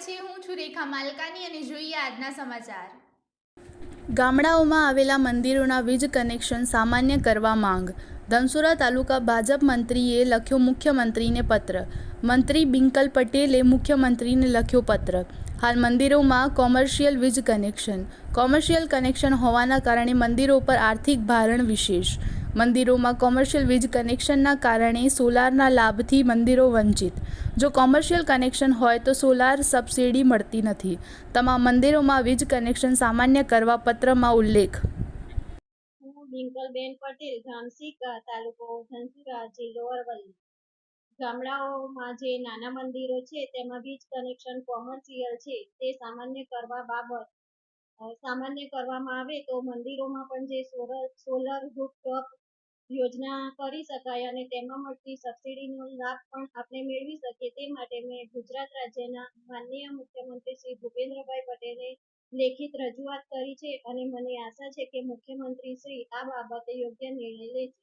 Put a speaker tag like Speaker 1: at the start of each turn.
Speaker 1: છે. હું છું રેખા માલકાની અને જોઈએ આજના સમાચાર.
Speaker 2: ગામડાઓમાં આવેલા મંદિરોના વીજ કનેક્શન સામાન્ય કરવા માંગ. ધનસુરા તાલુકા ભાજપ મંત્રીએ લખ્યો મુખ્યમંત્રીને પત્ર. મંત્રી બિંકલ પટેલે મુખ્યમંત્રીને લખ્યો પત્ર. હાલ મંદિરોમાં કોમર્શિયલ વીજ કનેક્શન. કોમર્શિયલ કનેક્શન હોવાના કારણે મંદિરો પર આર્થિક ભારણ વિશેષ. મંદિરોમાં કોમર્શિયલ વીજ કનેક્શનના કારણે સોલારના લાભથી મંદિરો વંચિત. જો કોમર્શિયલ કનેક્શન હોય તો સોલાર સબસિડી મળતી નથી. તમામ મંદિરોમાં વીજ કનેક્શન સામાન્ય કરવા પત્રમાં ઉલ્લેખ.
Speaker 3: હું બિંકલબેન પટેલ, ગામ સિક્કા, તાલુકો ધનસુરા, જિલ્લો અરવલ્લી. ગામડાઓમાં જે નાના મંદિરો છે તેમાં વીજ કનેક્શન કોમર્શિયલ છે તે સામાન્ય કરવામાં આવે તો મંદિરોમાં પણ જે સોલર રૂફટોપ યોજના કરી શકાય અને તેમાં મળતી સબસિડીનો લાભ પણ આપણે મેળવી શકીએ. તે માટે મેં ગુજરાત રાજ્યના માનનીય મુખ્યમંત્રી શ્રી ભૂપેન્દ્રભાઈ પટેલે લેખિત રજૂઆત કરી છે અને મને આશા છે કે મુખ્યમંત્રી શ્રી આ બાબતે યોગ્ય નિર્ણય લેશે.